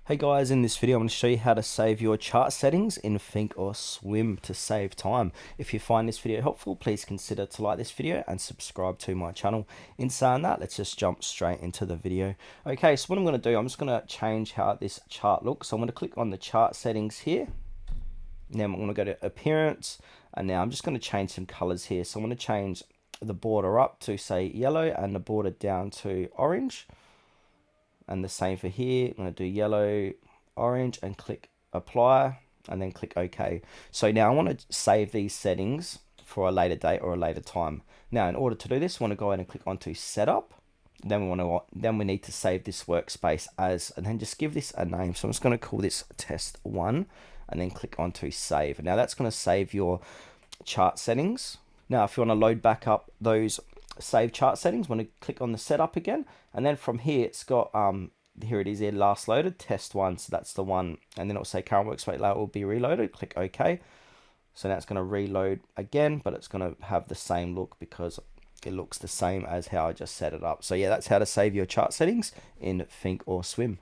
Hey guys, in this video I'm going to show you how to save your chart settings in Thinkorswim to save time. If you find this video helpful, please consider to like this video and subscribe to my channel. In saying that, let's just jump straight into the video. Okay, so what I'm going to do, I'm just going to change how this chart looks. So I'm going to click on the chart settings here. Now I'm going to go to appearance, and now I'm just going to change some colors here. So I'm going to change the border up to say yellow and the border down to orange. And the same for here. I'm going to do yellow, orange, and click apply, and then click OK. So now I want to save these settings for a later date or a later time. Now, in order to do this, I want to go ahead and click onto setup. Then we need to save this workspace as, and then just give this a name. So I'm just going to call this test 1, and then click onto save. Now that's going to save your chart settings. Now, if you want to load back up those save chart settings, want to click on the setup again, and then from here it's got here it is here, last loaded test 1, so that's the one, and then it'll say current workspace layout will be reloaded. Click OK. So now it's going to reload again, but it's going to have the same look because it looks the same as how I just set it up. So yeah, that's how to save your chart settings in Thinkorswim.